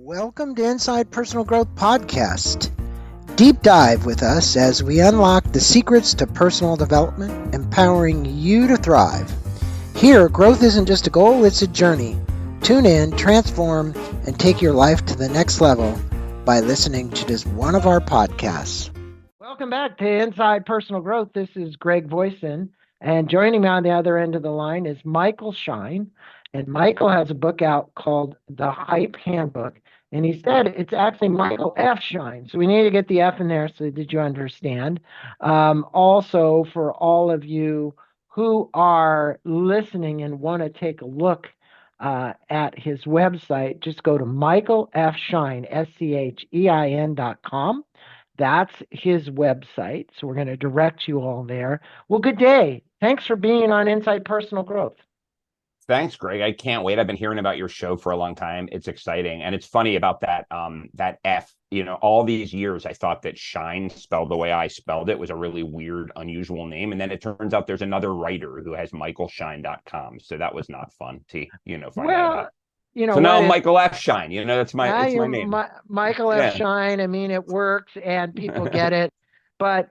Welcome to Inside Personal Growth Podcast. Deep dive with us as we unlock the secrets to personal development, empowering you to thrive. Here, growth isn't just a goal, it's a journey. Tune in, transform, and take your life to the next level by listening to just one of our podcasts. Welcome back to Inside Personal Growth. This is Greg Voisin, and joining me on the other end of the line is Michael Schein. And Michael has a book out called The Hype Handbook. And he said it's actually Michael F. Schein. So we need to get the F in there so that you understand. Also, for all of you who are listening and want to take a look at his website, just go to Michael F. Schein, SCHEIN.com. That's his website. So we're going to direct you all there. Well, good day. Thanks for being on Inside Personal Growth. Thanks, Greg. I can't wait. I've been hearing about your show for a long time. It's exciting. And it's funny about that F, all these years I thought that Schein, spelled the way I spelled it, was a really weird, unusual name. And then it turns out there's another writer who has michaelschein.com. So that was not fun to, find out about. So now Michael F. Schein, that's my name. Michael F. Schein. I mean, it works and people get it. But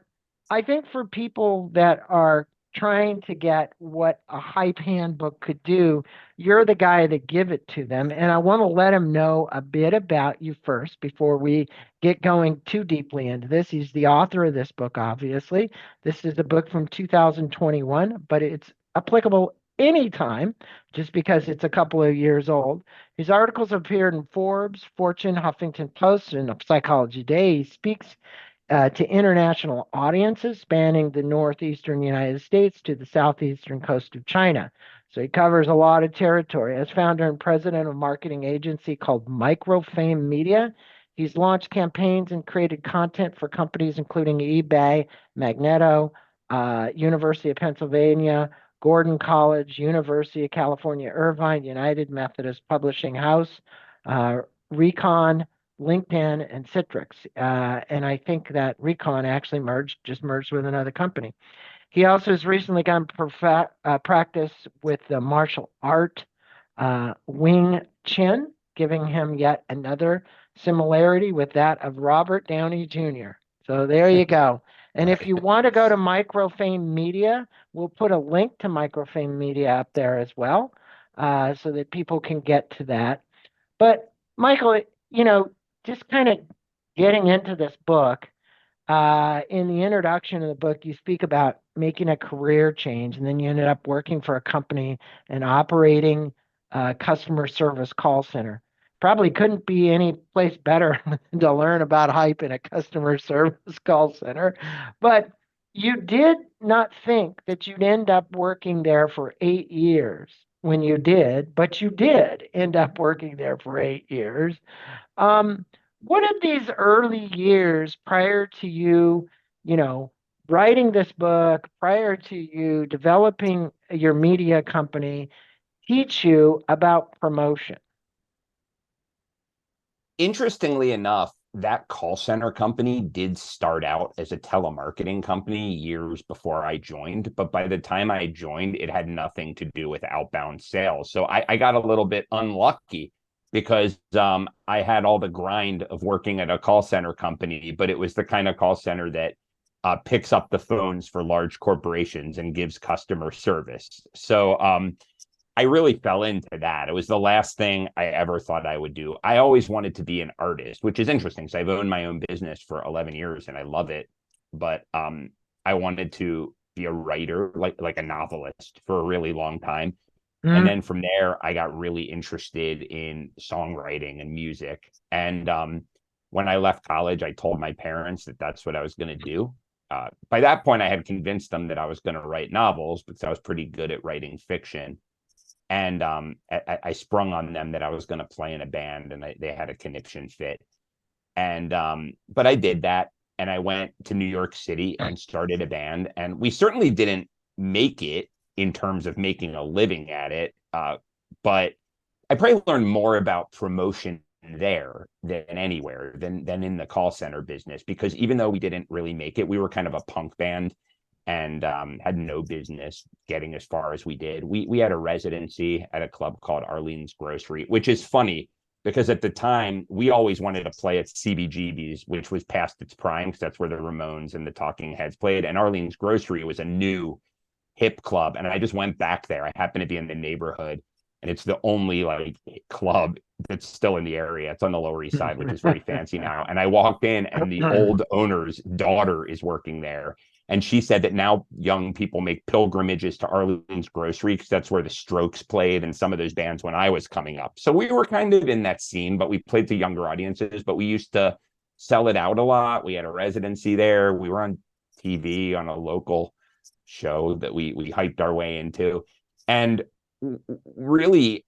I think for people that are trying to get what a hype handbook could do, you're the guy that give it to them. And I want to let them know a bit about you first before we get going too deeply into this. He's the author of this book, obviously. This is a book from 2021, but it's applicable anytime just because it's a couple of years old. His articles appeared in Forbes, Fortune, Huffington Post, and Psychology Today. He speaks to international audiences spanning the northeastern United States to the southeastern coast of China. So he covers a lot of territory. As founder and president of a marketing agency called MicroFame Media, he's launched campaigns and created content for companies including eBay, Magento, University of Pennsylvania, Gordon College, University of California, Irvine, United Methodist Publishing House, Recon, LinkedIn, and Citrix. And I think that Recon actually just merged with another company. He also has recently gotten practice with the martial art Wing Chun, giving him yet another similarity with that of Robert Downey Jr. So there you go. And if you want to go to MicroFame Media, we'll put a link to MicroFame Media up there as well, so that people can get to that. But Michael, just kind of getting into this book, in the introduction of the book, you speak about making a career change, and then you ended up working for a company and operating a customer service call center. Probably couldn't be any place better to learn about hype in a customer service call center. But you did not think that you'd end up working there for 8 years when you did, but you did end up working there for 8 years. What did these early years prior to you, writing this book, prior to you developing your media company, teach you about promotion? Interestingly enough, that call center company did start out as a telemarketing company years before I joined. But by the time I joined, it had nothing to do with outbound sales. So I got a little bit unlucky because I had all the grind of working at a call center company, but it was the kind of call center that picks up the phones for large corporations and gives customer service. So I really fell into that. It was the last thing I ever thought I would do. I always wanted to be an artist, which is interesting because I've owned my own business for 11 years and I love it. But I wanted to be a writer, like a novelist, for a really long time. And then from there, I got really interested in songwriting and music. And when I left college, I told my parents that that's what I was going to do. By that point, I had convinced them that I was going to write novels because I was pretty good at writing fiction. And I sprung on them that I was going to play in a band, and they had a connection fit. And but I did that, and I went to New York City and started a band. And we certainly didn't make it in terms of making a living at it. But I probably learned more about promotion there than anywhere than in the call center business, because even though we didn't really make it, we were kind of a punk band and had no business getting as far as we did. We had a residency at a club called Arlene's Grocery, which is funny because at the time we always wanted to play at CBGB's, which was past its prime, because that's where the Ramones and the Talking Heads played. And Arlene's Grocery was a new hip club, and I just went back there. I happened to be in the neighborhood, and it's the only like club that's still in the area. It's on the Lower East Side, which is very fancy now. And I walked in, and the old owner's daughter is working there. And she said that now young people make pilgrimages to Arlene's Grocery because that's where the Strokes played and some of those bands when I was coming up. So we were kind of in that scene, but we played to younger audiences, but we used to sell it out a lot. We had a residency there. We were on TV on a local show that we hyped our way into. And really,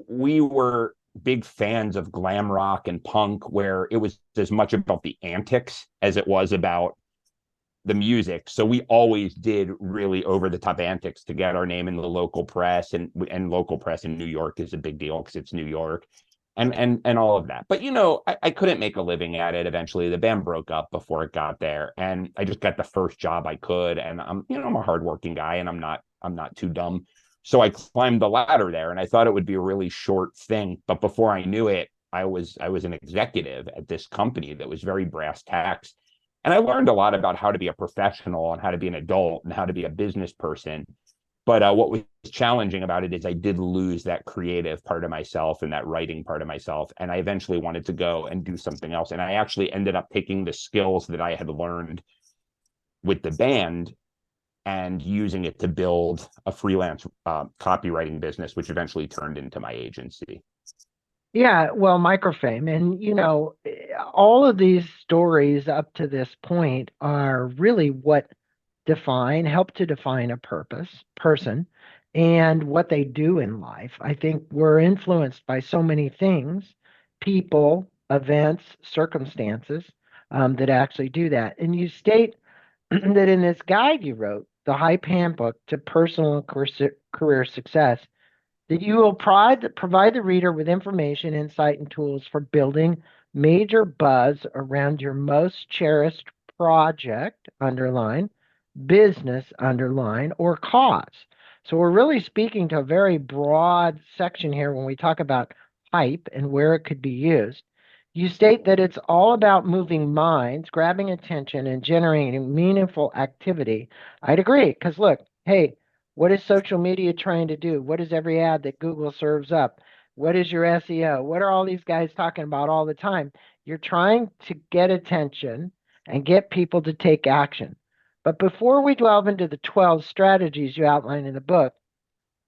we were big fans of glam rock and punk, where it was as much about the antics as it was about the music. So we always did really over the top antics to get our name in the local press, and local press in New York is a big deal because it's New York, and all of that. But I couldn't make a living at it. Eventually the band broke up before it got there, and I just got the first job I could. And I'm a hardworking guy, and I'm not too dumb. So I climbed the ladder there, and I thought it would be a really short thing. But before I knew it, I was an executive at this company that was very brass tacks. And I learned a lot about how to be a professional and how to be an adult and how to be a business person. But what was challenging about it is I did lose that creative part of myself and that writing part of myself. And I eventually wanted to go and do something else. And I actually ended up taking the skills that I had learned with the band and using it to build a freelance copywriting business, which eventually turned into my agency. Yeah, well, MicroFame. And, all of these stories up to this point are really what help to define a person, and what they do in life. I think we're influenced by so many things, people, events, circumstances, that actually do that. And you state that in this guide you wrote, the Hype Handbook to Personal and Career Success, that you will provide the reader with information, insight, and tools for building major buzz around your most cherished project, underline, business, underline, or cause. So we're really speaking to a very broad section here when we talk about hype and where it could be used. You state that it's all about moving minds, grabbing attention, and generating meaningful activity. I'd agree, because look, hey, what is social media trying to do? What is every ad that Google serves up? What is your SEO? What are all these guys talking about all the time? You're trying to get attention and get people to take action. But before we delve into the 12 strategies you outline in the book,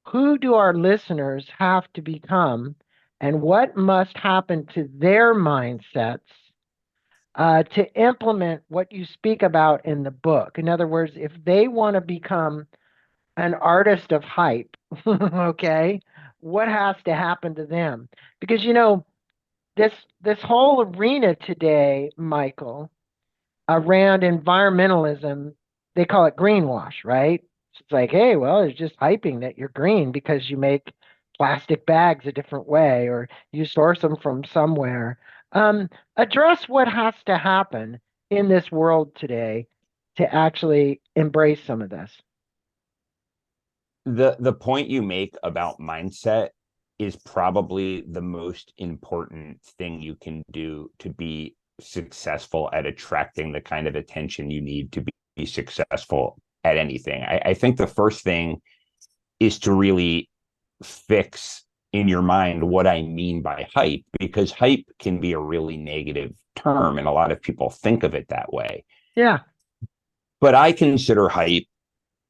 who do our listeners have to become, and what must happen to their mindsets to implement what you speak about in the book? In other words, if they want to become an artist of hype, okay, what has to happen to them? Because this whole arena today, Michael, around environmentalism, they call it greenwash, right? It's like, hey, well, it's just hyping that you're green because you make plastic bags a different way or you source them from somewhere. Address what has to happen in this world today to actually embrace some of this. The point you make about mindset is probably the most important thing you can do to be successful at attracting the kind of attention you need to be successful at anything. I think the first thing is to really fix in your mind what I mean by hype, because hype can be a really negative term and a lot of people think of it that way. Yeah. But I consider hype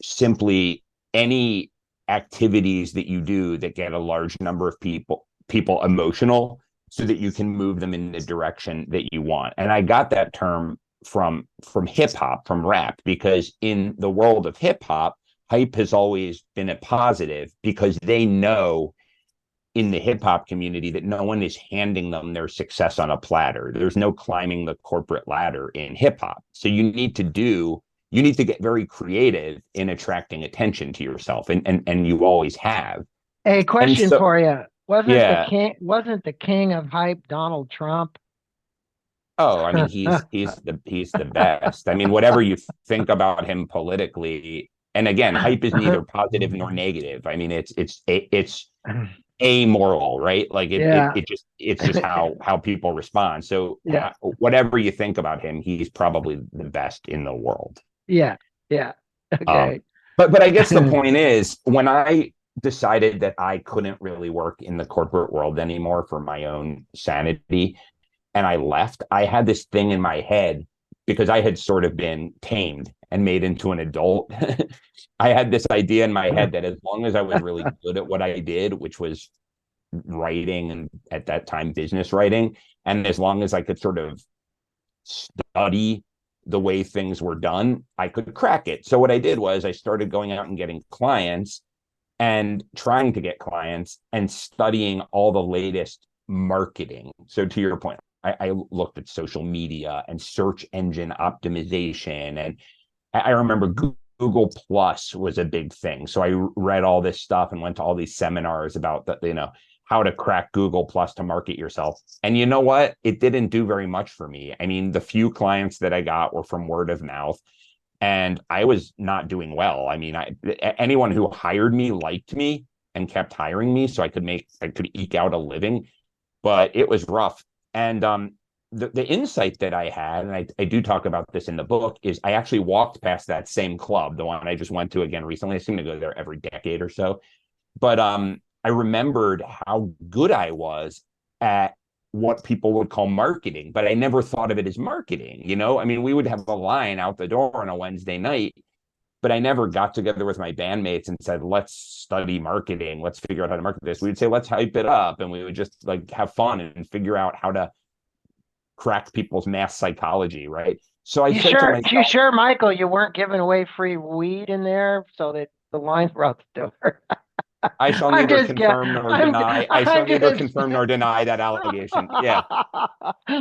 simply any activities that you do that get a large number of people emotional so that you can move them in the direction that you want. And I got that term from hip hop, from rap, because in the world of hip hop, hype has always been a positive because they know in the hip hop community that no one is handing them their success on a platter. There's no climbing the corporate ladder in hip hop. So you need to get very creative in attracting attention to yourself, and you always have. Hey, question for you. Yeah. Wasn't the king of hype Donald Trump? Oh, I mean, he's the best. I mean, whatever you think about him politically, and again, hype is neither positive nor negative. I mean, it's amoral, right? Like Yeah. it's just how people respond. So Yeah. whatever you think about him, he's probably the best in the world. Yeah. Yeah. Um, Okay. but I guess the point is, when I decided that I couldn't really work in the corporate world anymore for my own sanity, and I left, I had this thing in my head because I had sort of been tamed and made into an adult. I had this idea in my head that as long as I was really good at what I did, which was writing and at that time business writing, and as long as I could sort of study the way things were done, I could crack it. So what I did was I started going out and getting clients and trying to get clients and studying all the latest marketing. So to your point, I looked at social media and search engine optimization. And I remember Google Plus was a big thing. So I read all this stuff and went to all these seminars about that, how to crack Google Plus to market yourself. And you know what? It didn't do very much for me. I mean, the few clients that I got were from word of mouth, and I was not doing well. I mean, anyone who hired me liked me and kept hiring me, so I could eke out a living, but it was rough. And the insight that I had, and I do talk about this in the book, is I actually walked past that same club, the one I just went to again recently. I seem to go there every decade or so. But I remembered how good I was at what people would call marketing, but I never thought of it as marketing. I mean, we would have a line out the door on a Wednesday night, but I never got together with my bandmates and said, let's study marketing. Let's figure out how to market this. We would say, let's hype it up. And we would just like have fun and figure out how to crack people's mass psychology. Right. So I said to You myself, sure, Michael, you weren't giving away free weed in there so that the lines were out the door? I shall I'm neither just confirm nor deny. I shall I'm neither just confirm nor deny that allegation. Yeah.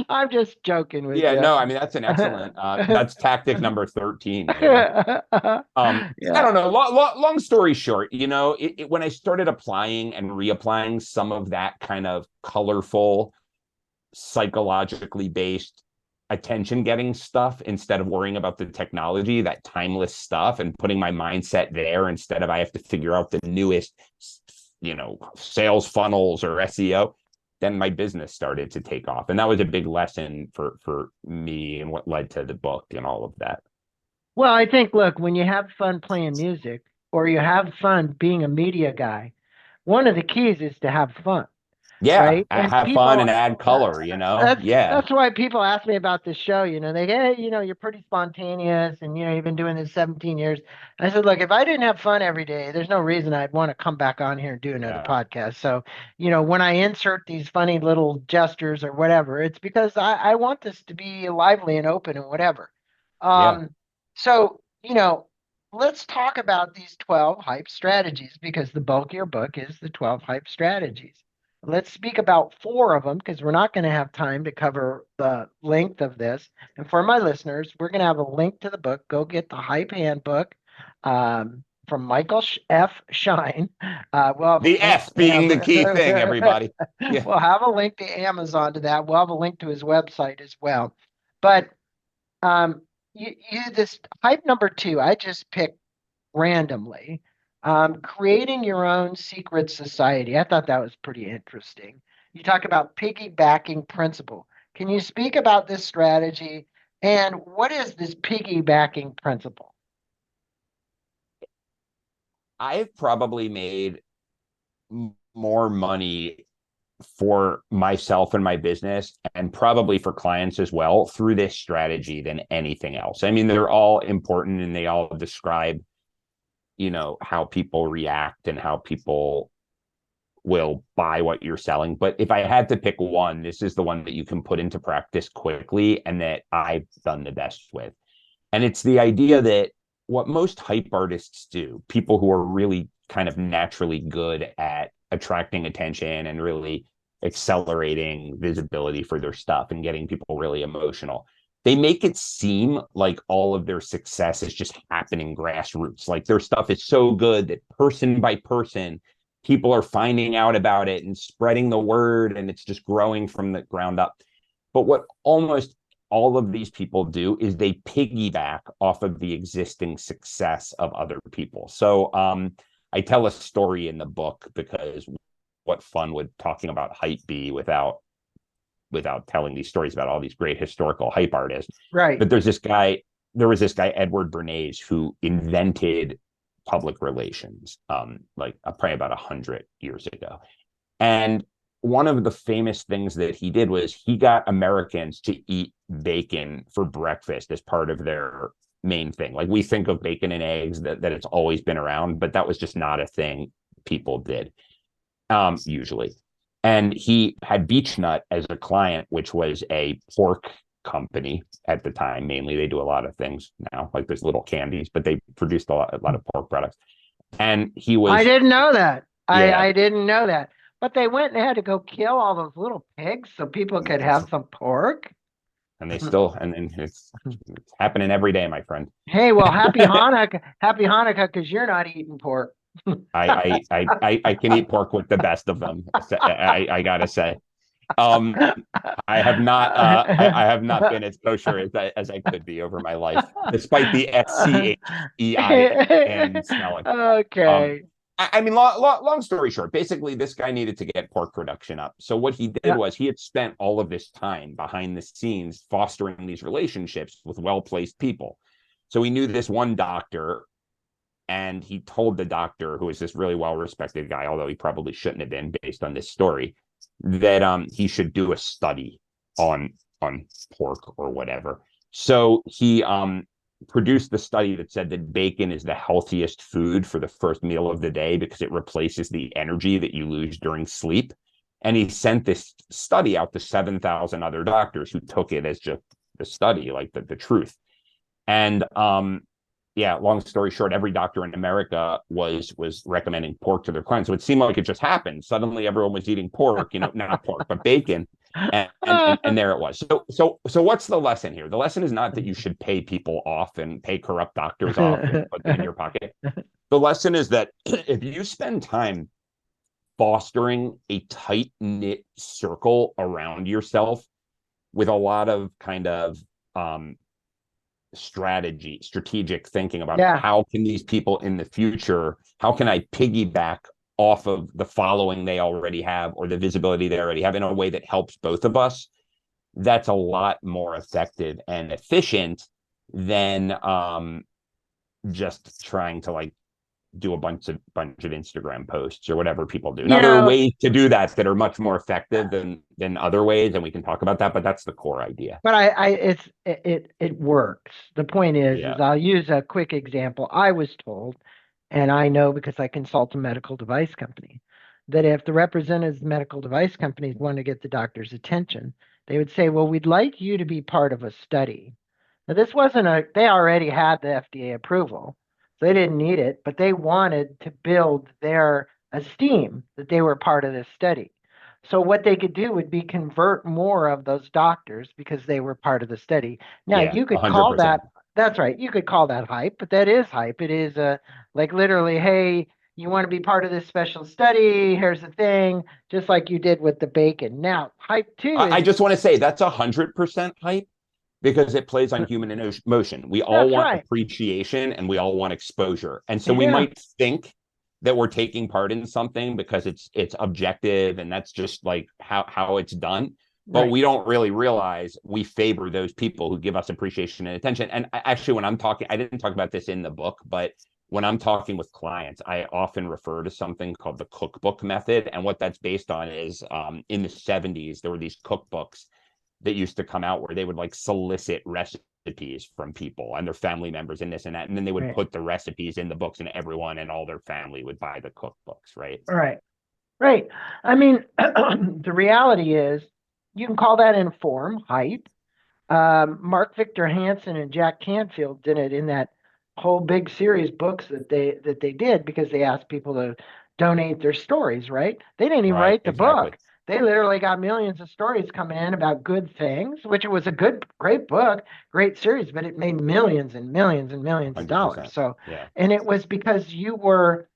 I'm just joking with Yeah, you. no, I mean that's an excellent that's tactic number 13. I Yeah. don't know. Long story short, when I started applying and reapplying some of that kind of colorful, psychologically based attention getting stuff instead of worrying about the technology, that timeless stuff, and putting my mindset there instead of I have to figure out the newest, sales funnels or SEO, then my business started to take off. And that was a big lesson for me and what led to the book and all of that. Well, I think, look, when you have fun playing music or you have fun being a media guy, one of the keys is to have fun, Yeah, right? And have fun people, and add color, Yeah. that's why people ask me about this show. They go, hey, you're pretty spontaneous, and you've been doing this 17 years. And I said, look, if I didn't have fun every day, there's no reason I'd want to come back on here and do another Yeah. podcast. So, when I insert these funny little gestures or whatever, it's because I want this to be lively and open and whatever. Yeah. So, let's talk about these 12 hype strategies, because the bulk of your book is the 12 hype strategies. Let's speak about four of them because we're not going to have time to cover the length of this. And for my listeners, we're going to have a link to the book. Go get the Hype Handbook from Michael F. Schein. We'll have a The link. F being the key thing, everybody. Yeah. We'll have a link to Amazon to that. We'll have a link to his website as well. But this hype number 2, I just picked randomly. Creating your own secret society. I thought that was pretty interesting. You talk about piggybacking principle. Can you speak about this strategy and what is this piggybacking principle? I've probably made more money for myself and my business, and probably for clients as well, through this strategy than anything else. I mean, they're all important and they all describe, how people react and how people will buy what you're selling. But if I had to pick one, this is the one that you can put into practice quickly and that I've done the best with. And it's the idea that what most hype artists do, people who are really kind of naturally good at attracting attention and really accelerating visibility for their stuff and getting people really emotional, they make it seem like all of their success is just happening grassroots. Like their stuff is so good that person by person, people are finding out about it and spreading the word, and it's just growing from the ground up. But what almost all of these people do is they piggyback off of the existing success of other people. So I tell a story in the book because what fun would talking about hype be without telling these stories about all these great historical hype artists. Right. But there was this guy, Edward Bernays, who invented public relations, probably about 100 years ago. And one of the famous things that he did was he got Americans to eat bacon for breakfast as part of their main thing. Like, we think of bacon and eggs, that it's always been around, but that was just not a thing people did, usually. And he had Beechnut as a client, which was a pork company at the time. Mainly, they do a lot of things now, like there's little candies, but they produced a lot of pork products. And he was, I didn't know that. yeah, I didn't know that. But they went and had to go kill all those little pigs so people could have some pork. and they still, and it's happening every day, my friend. Hey, well, happy Hanukkah, because you're not eating pork. I can eat pork with the best of them. I gotta say, I have not I have not been as kosher as I could be over my life, despite the SCHEI and smelling. Okay. I mean, long story short, basically, this guy needed to get pork production up. So what he did was he had spent all of this time behind the scenes fostering these relationships with well-placed people. So he knew this one doctor, and he told the doctor, who is this really well-respected guy, although he probably shouldn't have been based on this story, that he should do a study on pork or whatever. So he produced the study that said that bacon is the healthiest food for the first meal of the day because it replaces the energy that you lose during sleep. And he sent this study out to 7,000 other doctors who took it as just the study, like the truth. And long story short, every doctor in America was recommending pork to their clients. So it seemed like it just happened. Suddenly everyone was eating pork, not pork, but bacon. And there it was. So what's the lesson here? The lesson is not that you should pay people off and pay corrupt doctors off and put them in your pocket. The lesson is that if you spend time fostering a tight-knit circle around yourself with a lot of kind of strategic thinking about how can these people in the future, how can I piggyback off of the following they already have or the visibility they already have in a way that helps both of us, that's a lot more effective and efficient than just trying to do a bunch of Instagram posts or whatever people do. Now, there are ways to do that are much more effective than other ways, and we can talk about that, but that's the core idea. But it works. The point is I'll use a quick example. I was told, and I know because I consult a medical device company, that if the representatives of medical device companies want to get the doctor's attention, they would say, well, we'd like you to be part of a study. Now, this wasn't they already had the FDA approval, so they didn't need it, but they wanted to build their esteem that they were part of this study. So what they could do would be convert more of those doctors because they were part of the study. Now, you could 100%. Call that, that's right, you could call that hype, but that is hype. It is like literally, hey, you want to be part of this special study, here's the thing, just like you did with the bacon. Now, hype too. I just want to say that's 100% hype because it plays on human emotion. We all want appreciation and we all want exposure. And so we might think that we're taking part in something because it's objective and that's just like how it's done. But we don't really realize we favor those people who give us appreciation and attention. And actually, when I'm talking, I didn't talk about this in the book, but when I'm talking with clients, I often refer to something called the cookbook method. And what that's based on is in the 70s, there were these cookbooks that used to come out where they would solicit recipes from people and their family members and this and that. And then they would put the recipes in the books and everyone and all their family would buy the cookbooks, right? Right. I mean, the reality is you can call that inform, hype. Mark Victor Hansen and Jack Canfield did it in that whole big series books that they did because they asked people to donate their stories, right? They didn't even write the book. They literally got millions of stories coming in about good things, which it was a great book, great series, but it made millions and millions and millions of dollars. So, and it was because you were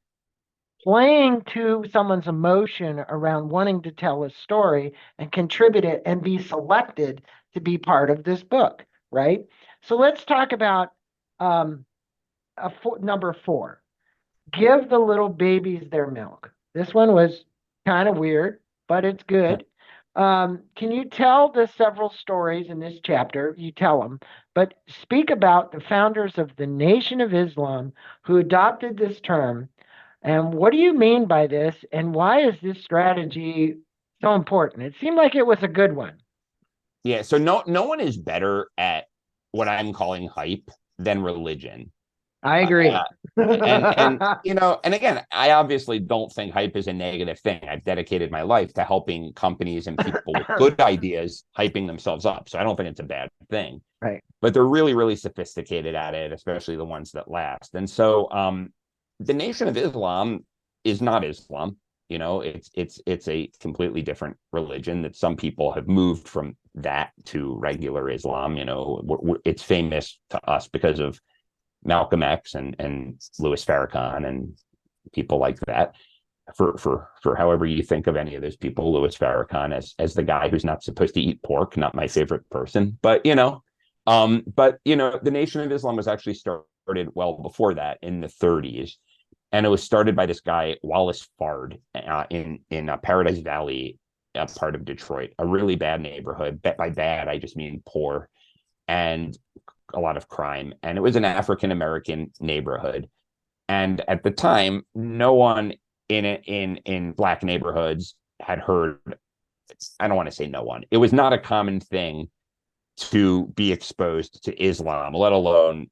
playing to someone's emotion around wanting to tell a story and contribute it and be selected to be part of this book, right? So let's talk about number 4. Give the little babies their milk. This one was kind of weird, but it's good. Can you tell the several stories in this chapter? You tell them, but speak about the founders of the Nation of Islam who adopted this term. And what do you mean by this? And why is this strategy so important? It seemed like it was a good one. Yeah, so no one is better at what I'm calling hype than religion. I Uh, agree. and again, I obviously don't think hype is a negative thing. I've dedicated my life to helping companies and people with good ideas hyping themselves up. So I don't think it's a bad thing. Right. But they're really, really sophisticated at it, especially the ones that last. And so the Nation of Islam is not Islam. It's a completely different religion that some people have moved from that to regular Islam. It's famous to us because of Malcolm X and Louis Farrakhan and people like that. For however you think of any of those people, Louis Farrakhan as the guy who's not supposed to eat pork, not my favorite person, but the Nation of Islam was actually started well before that in the 30s, and it was started by this guy Wallace Fard in Paradise Valley, a part of Detroit, a really bad neighborhood. By bad, I just mean poor and a lot of crime, and it was an African American neighborhood. And at the time, no one in black neighborhoods had heard. I don't want to say no one. It was not a common thing to be exposed to Islam, let alone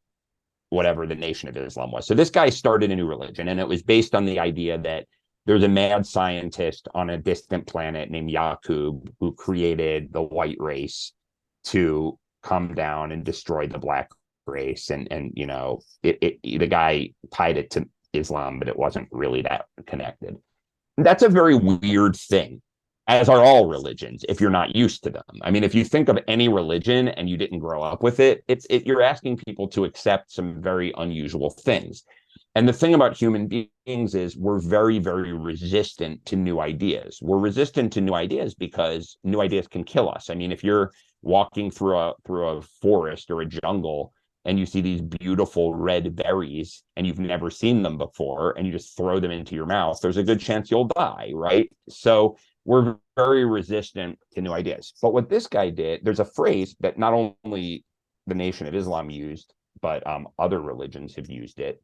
whatever the Nation of Islam was. So this guy started a new religion, and it was based on the idea that there's a mad scientist on a distant planet named Yaqub who created the white race to come down and destroy the black race. And the guy tied it to Islam, but it wasn't really that connected. That's a very weird thing, as are all religions, if you're not used to them. I mean, if you think of any religion and you didn't grow up with it, you're asking people to accept some very unusual things. And the thing about human beings is we're very, very resistant to new ideas. We're resistant to new ideas because new ideas can kill us. I mean, if you're walking through a forest or a jungle and you see these beautiful red berries and you've never seen them before and you just throw them into your mouth, there's a good chance you'll die, right? So we're very resistant to new ideas. But what this guy did, there's a phrase that not only the Nation of Islam used, but other religions have used it.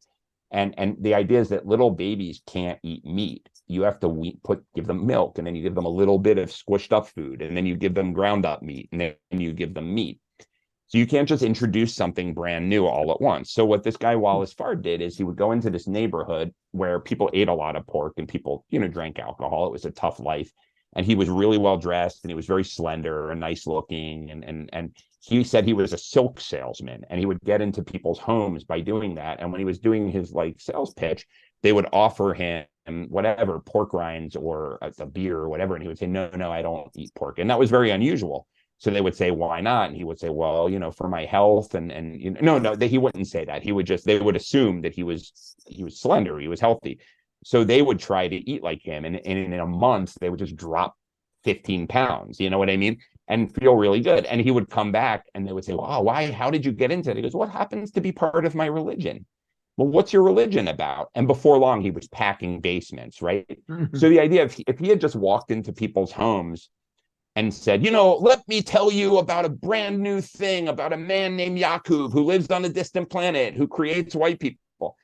And the idea is that little babies can't eat meat. You have to give them milk, and then you give them a little bit of squished up food, and then you give them ground up meat, and then you give them meat. So you can't just introduce something brand new all at once. So what this guy Wallace Fard did is he would go into this neighborhood where people ate a lot of pork and people, drank alcohol. It was a tough life. And he was really well dressed, and he was very slender and nice looking. And he said he was a silk salesman, and he would get into people's homes by doing that. And when he was doing his sales pitch, they would offer him whatever, pork rinds or a beer or whatever. And he would say, no, I don't eat pork. And that was very unusual. So they would say, why not? And he would say, well, for my health. No, he wouldn't say that. They would assume that he was slender, he was healthy. So they would try to eat like him. And in a month, they would just drop 15 pounds, you know what I mean? And feel really good. And he would come back and they would say, wow, why? How did you get into it? He goes, what happens to be part of my religion? Well, what's your religion about? And before long, he was packing basements, right? Mm-hmm. So the idea, if he had just walked into people's homes and said, let me tell you about a brand new thing about a man named Yaqub who lives on a distant planet, who creates white people.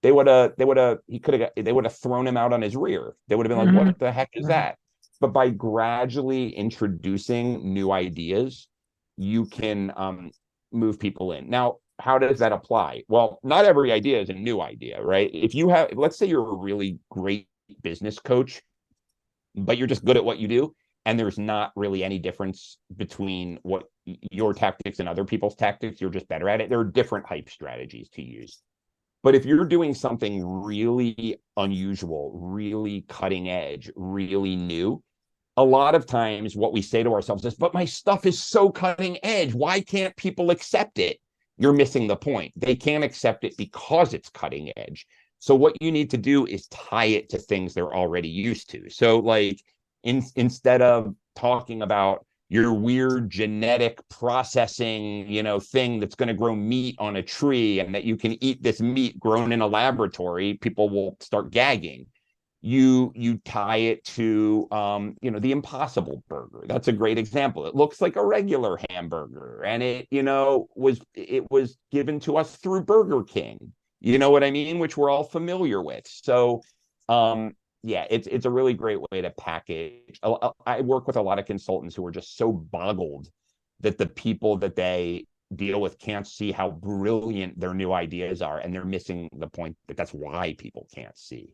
They would have thrown him out on his rear. They would have been like, what the heck is that? But by gradually introducing new ideas, you can move people in. Now, how does that apply? Well, not every idea is a new idea, right? Let's say you're a really great business coach, but you're just good at what you do, and there's not really any difference between what your tactics and other people's tactics. You're just better at it. There are different hype strategies to use. But if you're doing something really unusual, really cutting edge, really new, a lot of times what we say to ourselves is, but my stuff is so cutting edge. Why can't people accept it? You're missing the point. They can't accept it because it's cutting edge. So what you need to do is tie it to things they're already used to. So instead of talking about your weird genetic processing, thing that's going to grow meat on a tree and that you can eat this meat grown in a laboratory, people will start gagging. you tie it to the Impossible Burger. That's a great example. It looks like a regular hamburger, and it was given to us through Burger King. You know what I mean? Which we're all familiar with. So yeah, it's a really great way to package. I work with a lot of consultants who are just so boggled that the people that they deal with can't see how brilliant their new ideas are, and they're missing the point that that's why people can't see.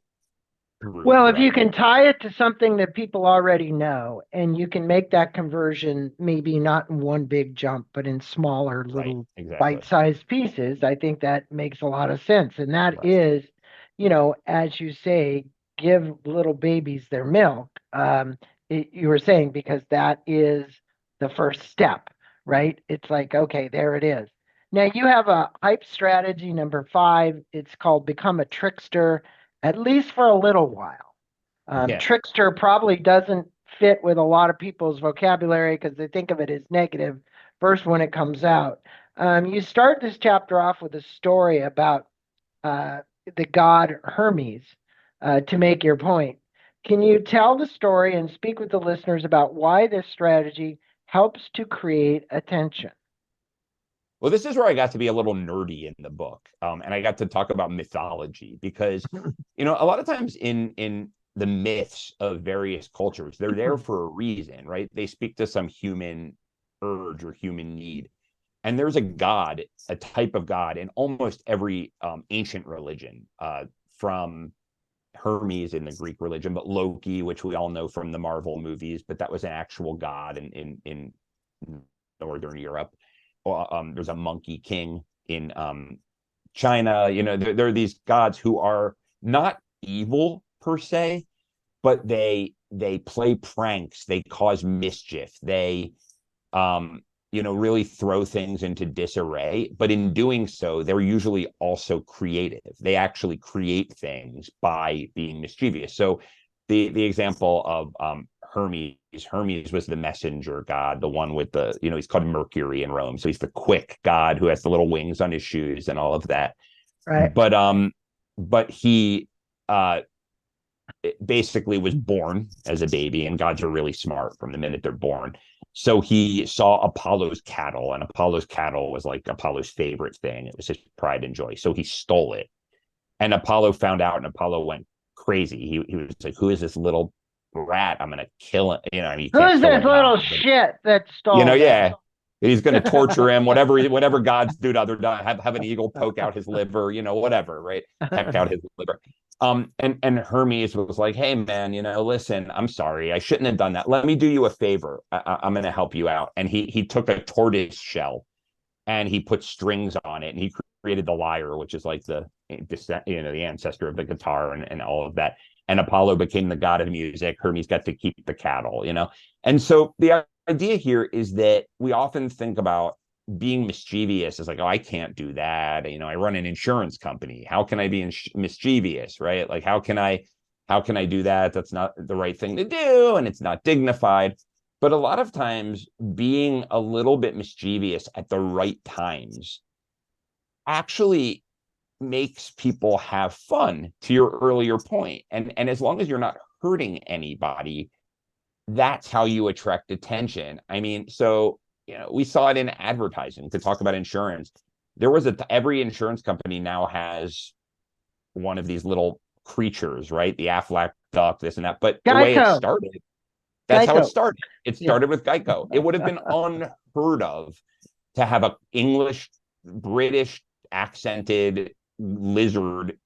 Well, if you can tie it to something that people already know, and you can make that conversion maybe not in one big jump, but in smaller little bite-sized pieces, I think that makes a lot of sense. And that is, as you say, give little babies their milk. You were saying, because that is the first step, right? It's like, okay, there it is. Now you have a hype strategy number 5. It's called Become a Trickster, at least for a little while. Trickster probably doesn't fit with a lot of people's vocabulary because they think of it as negative first when it comes out. You start this chapter off with a story about the god Hermes to make your point. Can you tell the story and speak with the listeners about why this strategy helps to create attention? Well, this is where I got to be a little nerdy in the book, and I got to talk about mythology because, a lot of times in the myths of various cultures, they're there for a reason, right? They speak to some human urge or human need, and there's a god, a type of god, in almost every ancient religion, from Hermes in the Greek religion, but Loki, which we all know from the Marvel movies, but that was an actual god in Northern Europe. There's a monkey king in China. There are these gods who are not evil per se, but they play pranks, they cause mischief, they really throw things into disarray. But in doing so, they're usually also creative. They actually create things by being mischievous. So the example of Hermes was the messenger god, the one with the, he's called Mercury in Rome. So he's the quick god who has the little wings on his shoes and all of that. Right. But he basically was born as a baby, and gods are really smart from the minute they're born. So he saw Apollo's cattle, and Apollo's cattle was like Apollo's favorite thing. It was his pride and joy. So he stole it. And Apollo found out, and Apollo went crazy. He was like, who is this little rat? I'm gonna kill him. Who's this little shit that stole that? Yeah. He's gonna torture him, whatever gods do to other have an eagle poke out his liver, whatever, right? Peck out his liver. And Hermes was like, hey man, listen, I'm sorry, I shouldn't have done that. Let me do you a favor. I'm gonna help you out. And he took a tortoise shell and he put strings on it, and he created the lyre, which is like the ancestor of the guitar and all of that. And Apollo became the god of music. Hermes got to keep the cattle, And so the idea here is that we often think about being mischievous as like, oh, I can't do that. I run an insurance company. How can I be mischievous, right? Like, how can I do that? That's not the right thing to do, and it's not dignified. But a lot of times being a little bit mischievous at the right times actually makes people have fun, to your earlier point. And as long as you're not hurting anybody, that's how you attract attention. I mean, so, we saw it in advertising. To talk about insurance, there was every insurance company now has one of these little creatures, right? The Aflac duck, this and that. But the way it started, that's how it started. It started with Geico. It would have been unheard of to have an English, British accented lizard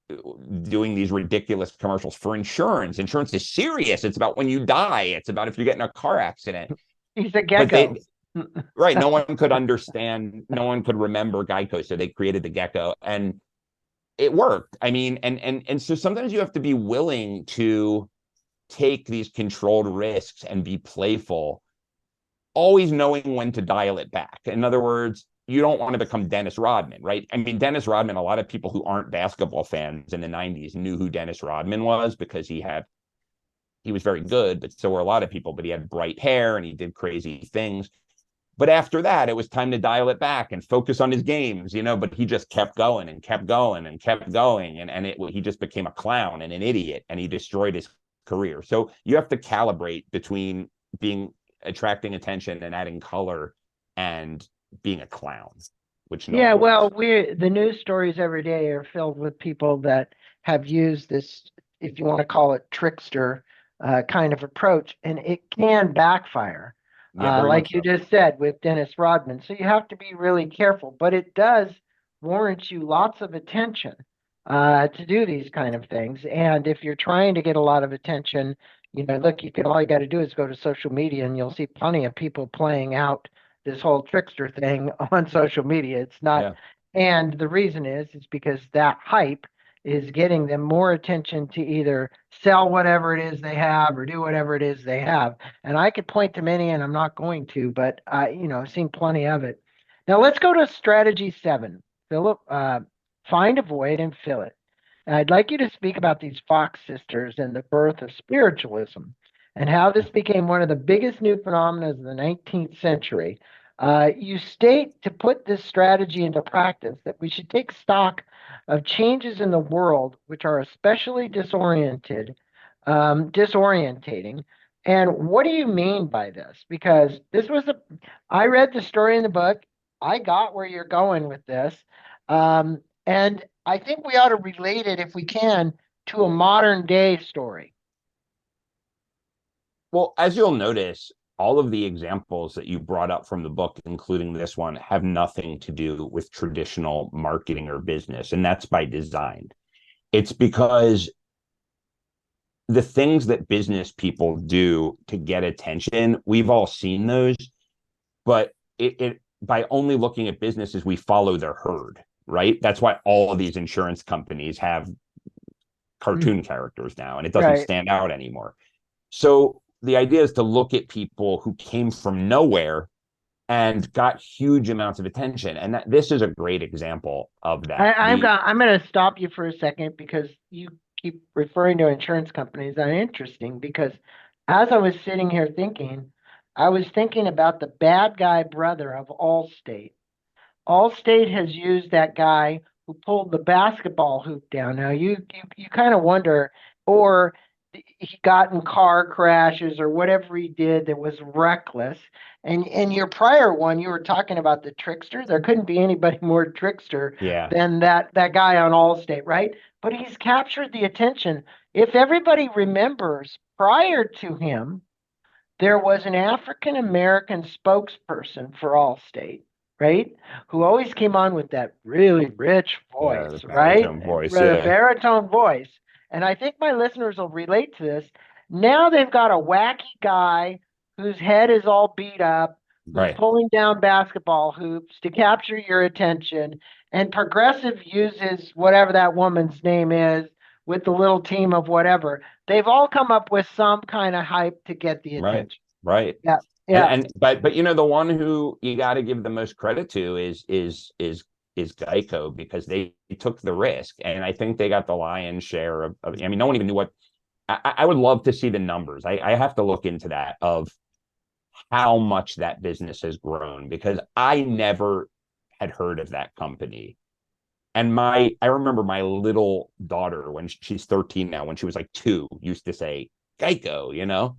doing these ridiculous commercials for insurance. Insurance is serious. It's about when you die. It's about if you get in a car accident. He's a gecko. Right. No one could understand. No one could remember Geico. So they created the gecko, and it worked. I mean, and so sometimes you have to be willing to take these controlled risks and be playful, always knowing when to dial it back. In other words, you don't want to become Dennis Rodman, right? I mean, Dennis Rodman, a lot of people who aren't basketball fans in the 90s knew who Dennis Rodman was because he was very good, but so were a lot of people, but he had bright hair and he did crazy things. But after that, it was time to dial it back and focus on his games, but he just kept going and kept going and kept going. He just became a clown and an idiot, and he destroyed his career. So you have to calibrate between attracting attention and adding color and being a clown, which no Yeah, one well, wants. the news stories every day are filled with people that have used this, if you want to call it trickster kind of approach, and it can backfire, Yeah, very like much you so. just said with Dennis Rodman. So you have to be really careful, but it does warrant you lots of attention to do these kind of things. And if you're trying to get a lot of attention, look, all you got to do is go to social media, and you'll see plenty of people playing out this whole trickster thing on social media. It's not, Yeah. and the reason is because that hype is getting them more attention to either sell whatever it is they have or do whatever it is they have. And I could point to many, and I'm not going to, but I've seen plenty of it. Now let's go to strategy 7, Philip. Find a void and fill it. And I'd like you to speak about these Fox sisters and the birth of spiritualism and how this became one of the biggest new phenomena of the 19th century. You state to put this strategy into practice that we should take stock of changes in the world which are especially disorientating. And what do you mean by this? Because I read the story in the book. I got where you're going with this. And I think we ought to relate it, if we can, to a modern day story. Well, as you'll notice, all of the examples that you brought up from the book, including this one, have nothing to do with traditional marketing or business. And that's by design. It's because the things that business people do to get attention, we've all seen those, but it by only looking at businesses, we follow their herd, right? That's why all of these insurance companies have cartoon characters now, and it doesn't Right. stand out anymore. So the idea is to look at people who came from nowhere and got huge amounts of attention, and this is a great example of that. I'm going to stop you for a second because you keep referring to insurance companies. That are interesting because as I was sitting here thinking, I was thinking about the bad guy brother of Allstate. Allstate has used that guy who pulled the basketball hoop down. Now you kind of wonder, or he got in car crashes or whatever he did that was reckless. And in your prior one, you were talking about the trickster. There couldn't be anybody more trickster Yeah, than that guy on Allstate, right? But he's captured the attention. If everybody remembers, prior to him, there was an African American spokesperson for Allstate, right? Who always came on with that really rich yeah, voice, the right? baritone voice. The Yeah, baritone voice. And I think my listeners will relate to this. Now they've got a wacky guy whose head is all beat up, who's right, pulling down basketball hoops to capture your attention. And Progressive uses whatever that woman's name is with the little team of whatever. They've all come up with some kind of hype to get the right, attention. right. Yeah, And yeah. the one who you got to give the most credit to is Geico, because they took the risk, and I think they got the lion's share of. I mean, no one even knew what. I would love to see the numbers. I have to look into that of how much that business has grown, because I never had heard of that company. And I remember my little daughter, when she's 13 now, when she was like 2, used to say Geico.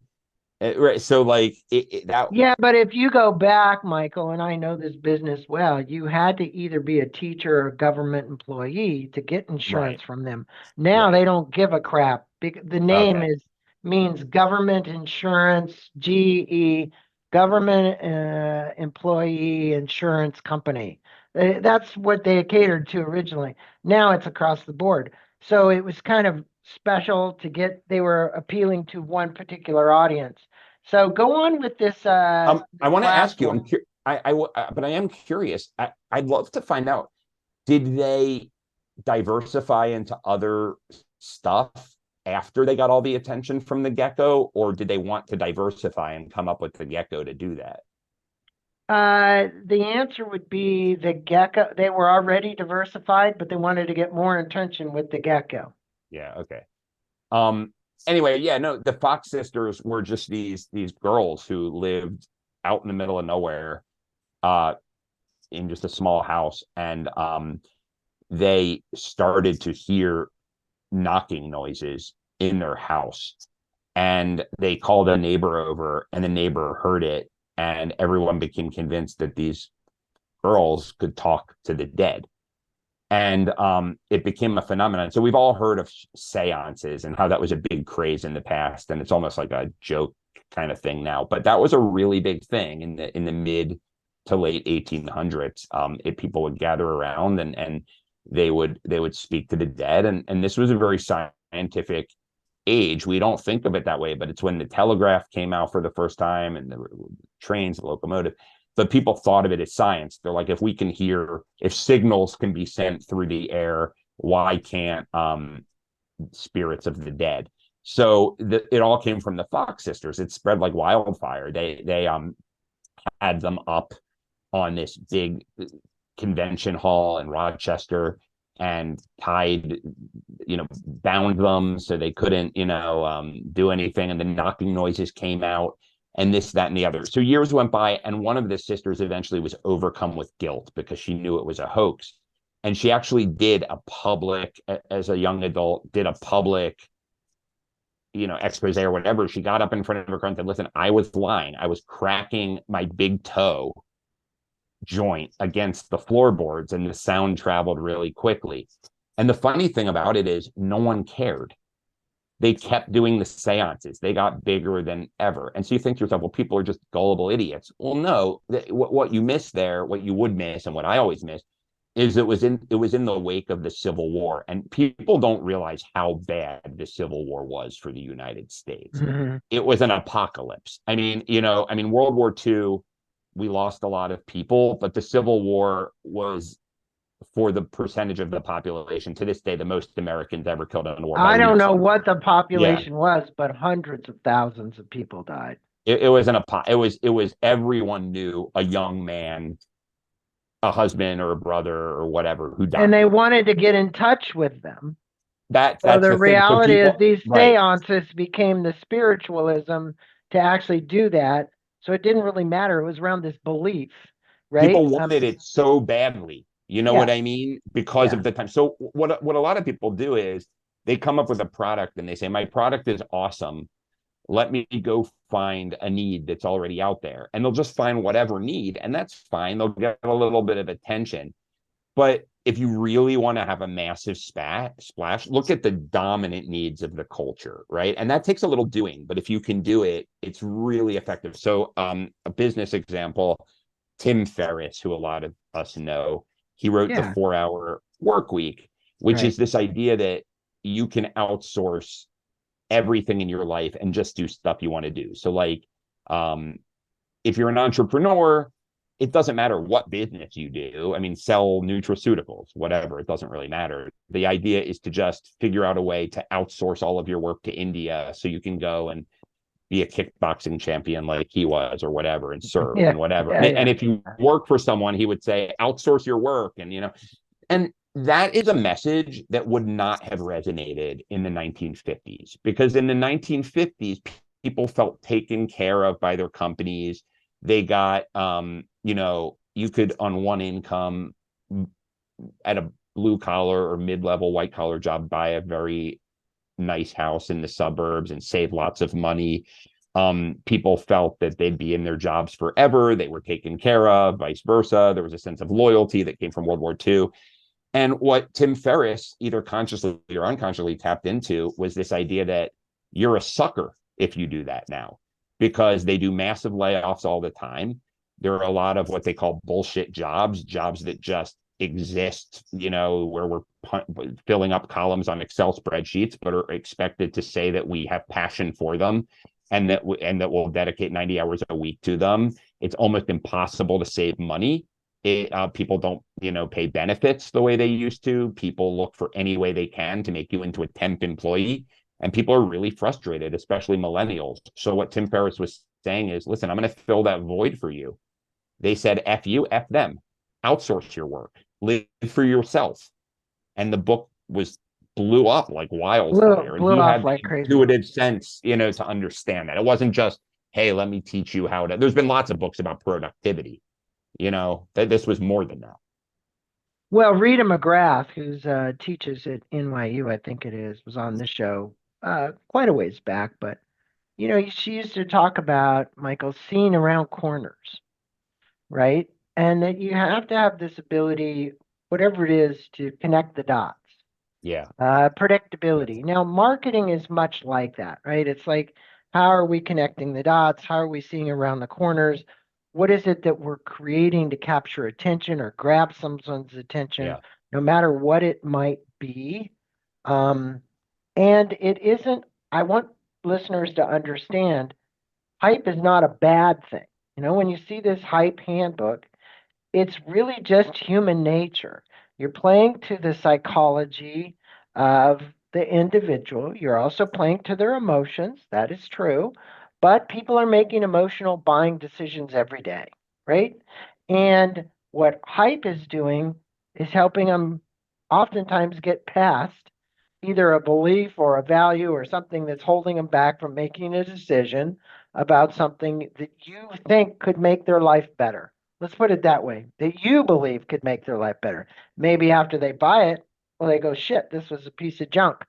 Right. So like that. Yeah, but if you go back, Michael, and I know this business well, you had to either be a teacher or a government employee to get Right. insurance from them. Now Right. they don't give a crap. The name Okay. is means government insurance, GE, government employee insurance company. That's what they catered to originally. Now it's across the board. So it was kind of special to they were appealing to one particular audience. So go on with I this want to last ask you. one. But I am curious. I'd love to find out. Did they diversify into other stuff after they got all the attention from the gecko, or did they want to diversify and come up with the gecko to do that? The answer would be the gecko. They were already diversified, but they wanted to get more attention with the gecko. Yeah. Okay. Um. Anyway, yeah. No, the Fox sisters were just these girls who lived out in the middle of nowhere, in just a small house, and they started to hear knocking noises in their house, and they called a neighbor over, and the neighbor heard it, and everyone became convinced that these girls could talk to the dead. And it became a phenomenon. So we've all heard of seances and how that was a big craze in the past, and it's almost like a joke kind of thing now. But that was a really big thing in the mid to late 1800s. People would gather around, and they would speak to the dead, and this was a very scientific age. We don't think of it that way, but it's when the telegraph came out for the first time, and the trains, the locomotive. But people thought of it as science. They're like, if signals can be sent through the air, why can't spirits of the dead? So it all came from the Fox sisters. It spread like wildfire. They had them up on this big convention hall in Rochester, and tied, bound them so they couldn't, do anything. And the knocking noises came out, and this, that, and the other. So years went by, and one of the sisters eventually was overcome with guilt because she knew it was a hoax. And she actually as a young adult, did a public, expose or whatever. She got up in front of her and said, listen, I was lying. I was cracking my big toe joint against the floorboards, and the sound traveled really quickly. And the funny thing about it is no one cared. They kept doing the seances. They got bigger than ever. And so you think to yourself, well, people are just gullible idiots. Well, no, what you miss there, what you would miss, and what I always miss, is it was in the wake of the Civil War. And people don't realize how bad the Civil War was for the United States. Mm-hmm. It was an apocalypse. World War II, we lost a lot of people, but the Civil War was, for the percentage of the population, to this day, the most Americans ever killed in a war. I don't know what the population was, but hundreds of thousands of people died. It was everyone knew a young man, a husband or a brother or whatever, who died. And they wanted to get in touch with them. That's the reality is these seances became the spiritualism to actually do that. So it didn't really matter. It was around this belief, right? People wanted it so badly. You know what I mean? Because of the time. So what a lot of people do is they come up with a product and they say, my product is awesome. Let me go find a need that's already out there. And they'll just find whatever need, and that's fine. They'll get a little bit of attention. But if you really want to have a massive splash, look at the dominant needs of the culture, right? And that takes a little doing, but if you can do it, it's really effective. So a business example, Tim Ferriss, who a lot of us know, he wrote The 4-Hour Work Week, which is this idea that you can outsource everything in your life and just do stuff you want to do. So like, if you're an entrepreneur, it doesn't matter what business you do. Sell nutraceuticals, whatever, it doesn't really matter. The idea is to just figure out a way to outsource all of your work to India so you can go and be a kickboxing champion like he was, or whatever, and serve and whatever. And if you work for someone, he would say, outsource your work. And that is a message that would not have resonated in the 1950s, because in the 1950s, people felt taken care of by their companies. They got, you could, on one income at a blue collar or mid-level white collar job, buy a very nice house in the suburbs and save lots of money. People felt that they'd be in their jobs forever. They were taken care of, vice versa. There was a sense of loyalty that came from World War II. And what Tim Ferriss, either consciously or unconsciously, tapped into was this idea that you're a sucker if you do that now, because they do massive layoffs all the time. There are a lot of what they call bullshit jobs that just exist, where we're filling up columns on Excel spreadsheets, but are expected to say that we have passion for them, and that we'll dedicate 90 hours a week to them. It's almost impossible to save money. People don't, pay benefits the way they used to. People look for any way they can to make you into a temp employee. And people are really frustrated, especially millennials. So what Tim Ferriss was saying is, listen, I'm going to fill that void for you. They said, F you, F them. Outsource your work. Live for yourself. And the book blew up like wildfire. Blew off like crazy. Intuitive sense, to understand that. It wasn't just, hey, let me teach you how to. There's been lots of books about productivity. that this was more than that. Well, Rita McGrath, who's teaches at NYU, I think it is, was on the show quite a ways back, but she used to talk about, Michael, seeing around corners, right? And that you have to have this ability, whatever it is, to connect the dots. Yeah. Predictability. Now, marketing is much like that, right? It's like, how are we connecting the dots? How are we seeing around the corners? What is it that we're creating to capture attention or grab someone's attention, Yeah. no matter what it might be? And it isn't, I want listeners to understand, hype is not a bad thing. When you see this hype handbook, it's really just human nature. You're playing to the psychology of the individual. You're also playing to their emotions. That is true. But people are making emotional buying decisions every day, right? And what hype is doing is helping them oftentimes get past either a belief or a value or something that's holding them back from making a decision about something that you think could make their life better. Let's put it that way, that you believe could make their life better. Maybe after they buy it, well, they go, shit, this was a piece of junk.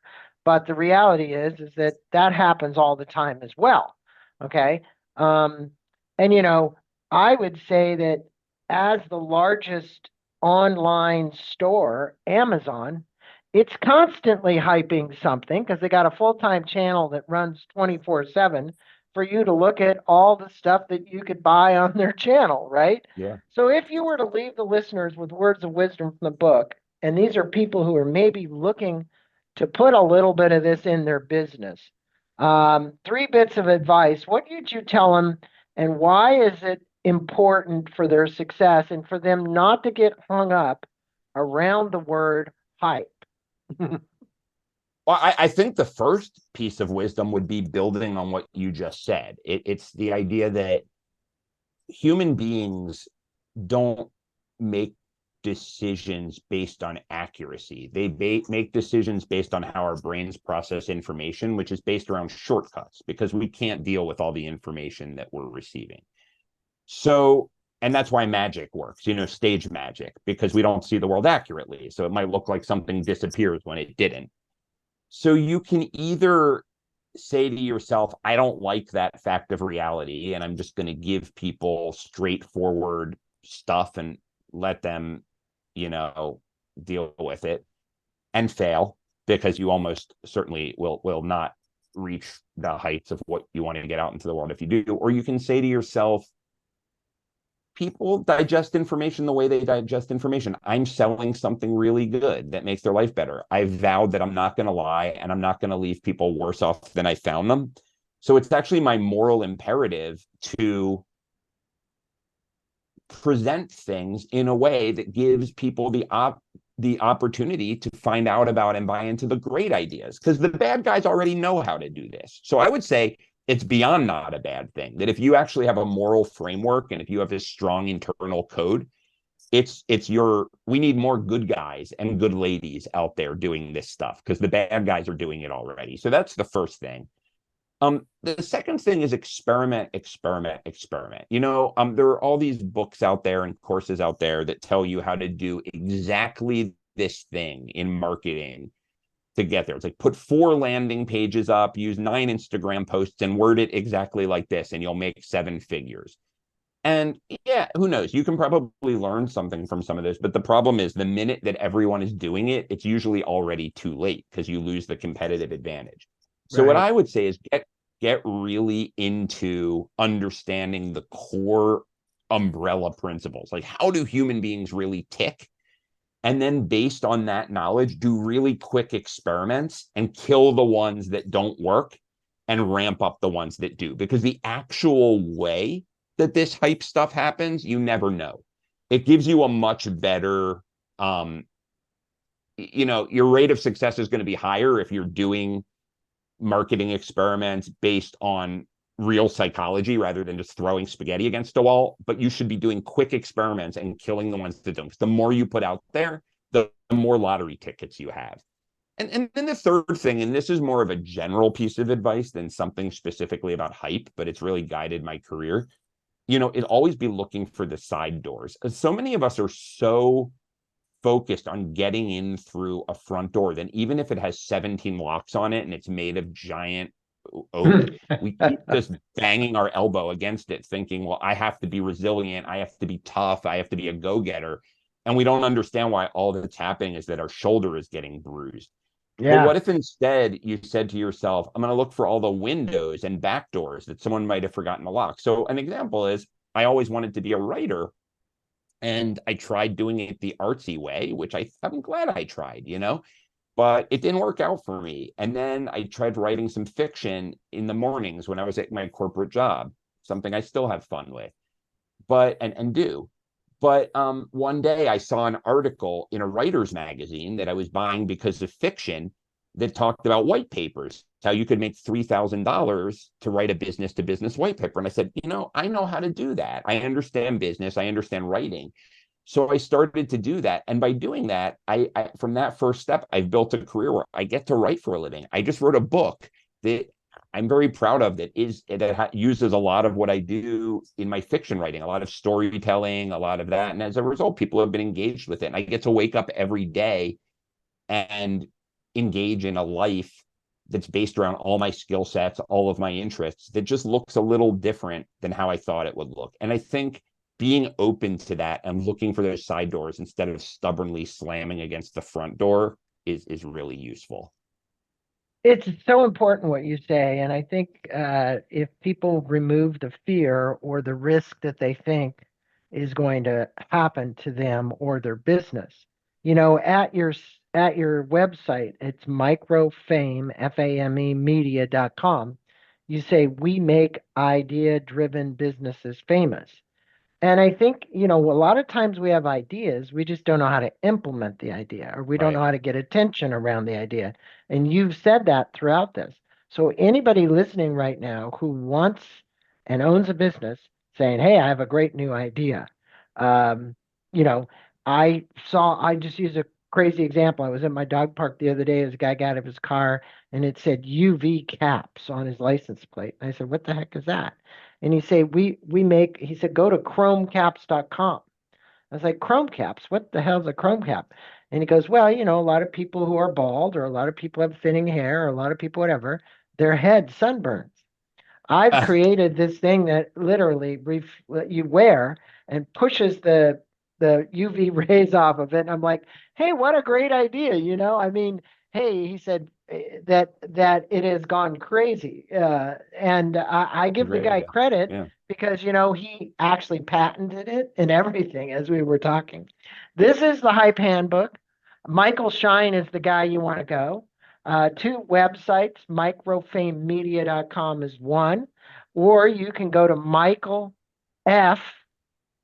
But the reality is that happens all the time as well. Okay. Um, and, I would say that as the largest online store, Amazon, it's constantly hyping something because they got a full-time channel that runs 24/7 for you to look at all the stuff that you could buy on their channel, right? Yeah. So if you were to leave the listeners with words of wisdom from the book, and these are people who are maybe looking to put a little bit of this in their business, 3 bits of advice, what would you tell them, and why is it important for their success and for them not to get hung up around the word hype? Well, I think the first piece of wisdom would be building on what you just said. It's the idea that human beings don't make decisions based on accuracy. They make decisions based on how our brains process information, which is based around shortcuts because we can't deal with all the information that we're receiving. So, and that's why magic works, stage magic, because we don't see the world accurately. So it might look like something disappears when it didn't. So you can either say to yourself, I don't like that fact of reality, and I'm just going to give people straightforward stuff and let them, deal with it and fail, because you almost certainly will not reach the heights of what you want to get out into the world if you do. Or you can say to yourself, people digest information the way they digest information. I'm selling something really good that makes their life better. I vowed that I'm not going to lie and I'm not going to leave people worse off than I found them. So it's actually my moral imperative to present things in a way that gives people the opportunity to find out about and buy into the great ideas, because the bad guys already know how to do this. So I would say it's beyond not a bad thing that if you actually have a moral framework and if you have this strong internal code, we need more good guys and good ladies out there doing this stuff because the bad guys are doing it already. So that's the first thing. The second thing is experiment, experiment, experiment. There are all these books out there and courses out there that tell you how to do exactly this thing in marketing to get there. It's like put 4 landing pages up, use 9 Instagram posts, and word it exactly like this, and you'll make 7 figures. And yeah, who knows? You can probably learn something from some of this, but the problem is the minute that everyone is doing it, it's usually already too late because you lose the competitive advantage. So what Right. I would say is get really into understanding the core umbrella principles. Like, how do human beings really tick? And then based on that knowledge, do really quick experiments and kill the ones that don't work and ramp up the ones that do. Because the actual way that this hype stuff happens, you never know. It gives you a much better, your rate of success is going to be higher if you're doing marketing experiments based on real psychology rather than just throwing spaghetti against a wall. But you should be doing quick experiments and killing the ones that don't. Because the more you put out there, the more lottery tickets you have. And then the third thing, and this is more of a general piece of advice than something specifically about hype, but it's really guided my career, it'd always be looking for the side doors. So many of us are so focused on getting in through a front door, then even if it has 17 locks on it and it's made of giant oak, we keep just banging our elbow against it, thinking, well, I have to be resilient, I have to be tough, I have to be a go-getter. And we don't understand why all that's happening is that our shoulder is getting bruised. But Yeah. what if instead you said to yourself, I'm going to look for all the windows and back doors that someone might have forgotten to lock? So an example is, I always wanted to be a writer, and I tried doing it the artsy way, which I'm glad I tried, but it didn't work out for me. And then I tried writing some fiction in the mornings when I was at my corporate job, something I still have fun with, and do. But one day I saw an article in a writer's magazine that I was buying because of fiction that talked about white papers, how you could make $3,000 to write a business to business white paper. And I said, I know how to do that. I understand business. I understand writing. So I started to do that. And by doing that, I from that first step, I've built a career where I get to write for a living. I just wrote a book that I'm very proud of, that uses a lot of what I do in my fiction writing, a lot of storytelling, a lot of that. And as a result, people have been engaged with it. And I get to wake up every day and engage in a life that's based around all my skill sets, all of my interests, that just looks a little different than how I thought it would look. And I think being open to that and looking for those side doors instead of stubbornly slamming against the front door is really useful. It's so important what you say. And I think if people remove the fear or the risk that they think is going to happen to them or their business, at your website, it's microfame, F-A-M-E media.com. You say, we make idea-driven businesses famous. And I think, a lot of times we have ideas, we just don't know how to implement the idea, or we don't Right. know how to get attention around the idea. And you've said that throughout this. So anybody listening right now who wants and owns a business saying, hey, I have a great new idea. Um, you know, I just used a crazy example. I was at my dog park the other day as a guy got out of his car and it said UV caps on his license plate. And I said, what the heck is that? And he said, go to chromecaps.com. I was like, Chrome caps? What the hell's a Chrome cap? And he goes, well, a lot of people who are bald, or a lot of people have thinning hair, or a lot of people, whatever, their head sunburns. I've created this thing that literally you wear and pushes the UV rays off of it. And I'm like, hey, what a great idea, I mean, hey, he said that it has gone crazy, and I give the Great guy idea. credit Yeah. because he actually patented it and everything as we were talking. This is the Hype Handbook. Michael Schein is the guy you want to go. Two websites, microfamemedia.com is one, or you can go to Michael F,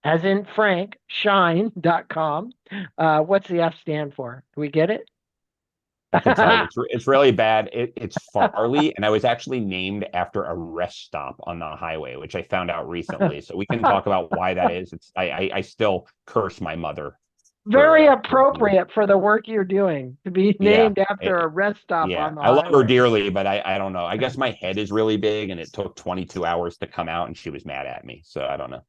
as in Frank, Schein.com. What's the F stand for? Do we get it? I can tell you, it's really bad. It's Farley, and I was actually named after a rest stop on the highway, which I found out recently. So we can talk about why that is. I still curse my mother Very for appropriate for the work you're doing to be yeah. named after a rest stop Yeah, on the I love her highway. dearly, but I don't know. I guess my head is really big, and it took 22 hours to come out, and she was mad at me. So I don't know.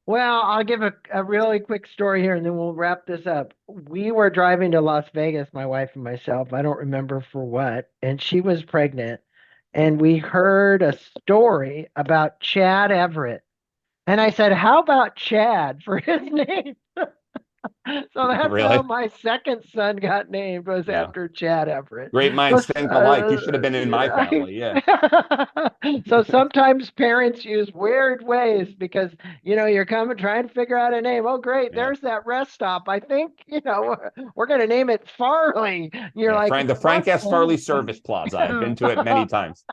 Well, I'll give a really quick story here and then we'll wrap this up. We were driving to Las Vegas, my wife and myself. I don't remember for what. And she was pregnant. And we heard a story about Chad Everett. And I said, how about Chad for his name? So that's how Really? my second son got named, was Yeah. after Chad Everett. Great So, minds think alike. You should have been in my family. Yeah. so sometimes parents use weird ways because you're coming trying to figure out a name. Oh, great, Yeah. there's that rest stop. I think we're going to name it Farley. You're Yeah. like, The what? Frank S. Farley Service Plaza. I've been to it many times.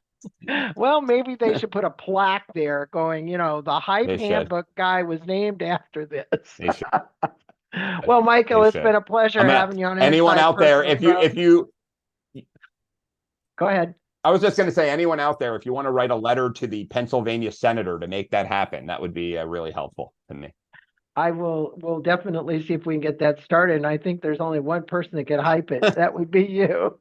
Well, maybe they should put a plaque there going, the Hype They should. Handbook guy was named after this. They should. Well, Michael, They it's should. been a pleasure having you on Anyone Inside out there, Personal Growth. if you Go ahead. I was just going to say, anyone out there, if you want to write a letter to the Pennsylvania senator to make that happen, that would be really helpful to me. We'll definitely see if we can get that started. And I think there's only one person that can hype it. That would be you.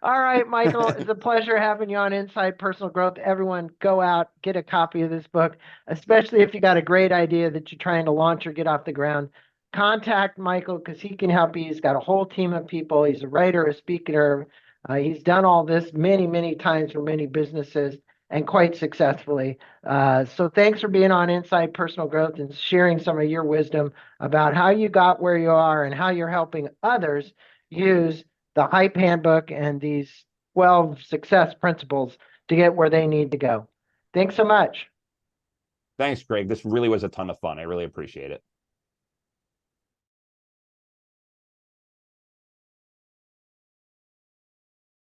All right, Michael, it's a pleasure having you on Inside Personal Growth. Everyone, go out, get a copy of this book, especially if you got a great idea that you're trying to launch or get off the ground. Contact Michael because he can help you. He's got a whole team of people. He's a writer, a speaker. He's done all this many, many times for many businesses and quite successfully. So thanks for being on Inside Personal Growth and sharing some of your wisdom about how you got where you are and how you're helping others use the Hype Handbook and these 12 success principles to get where they need to go. Thanks so much. Thanks, Greg. This really was a ton of fun. I really appreciate it.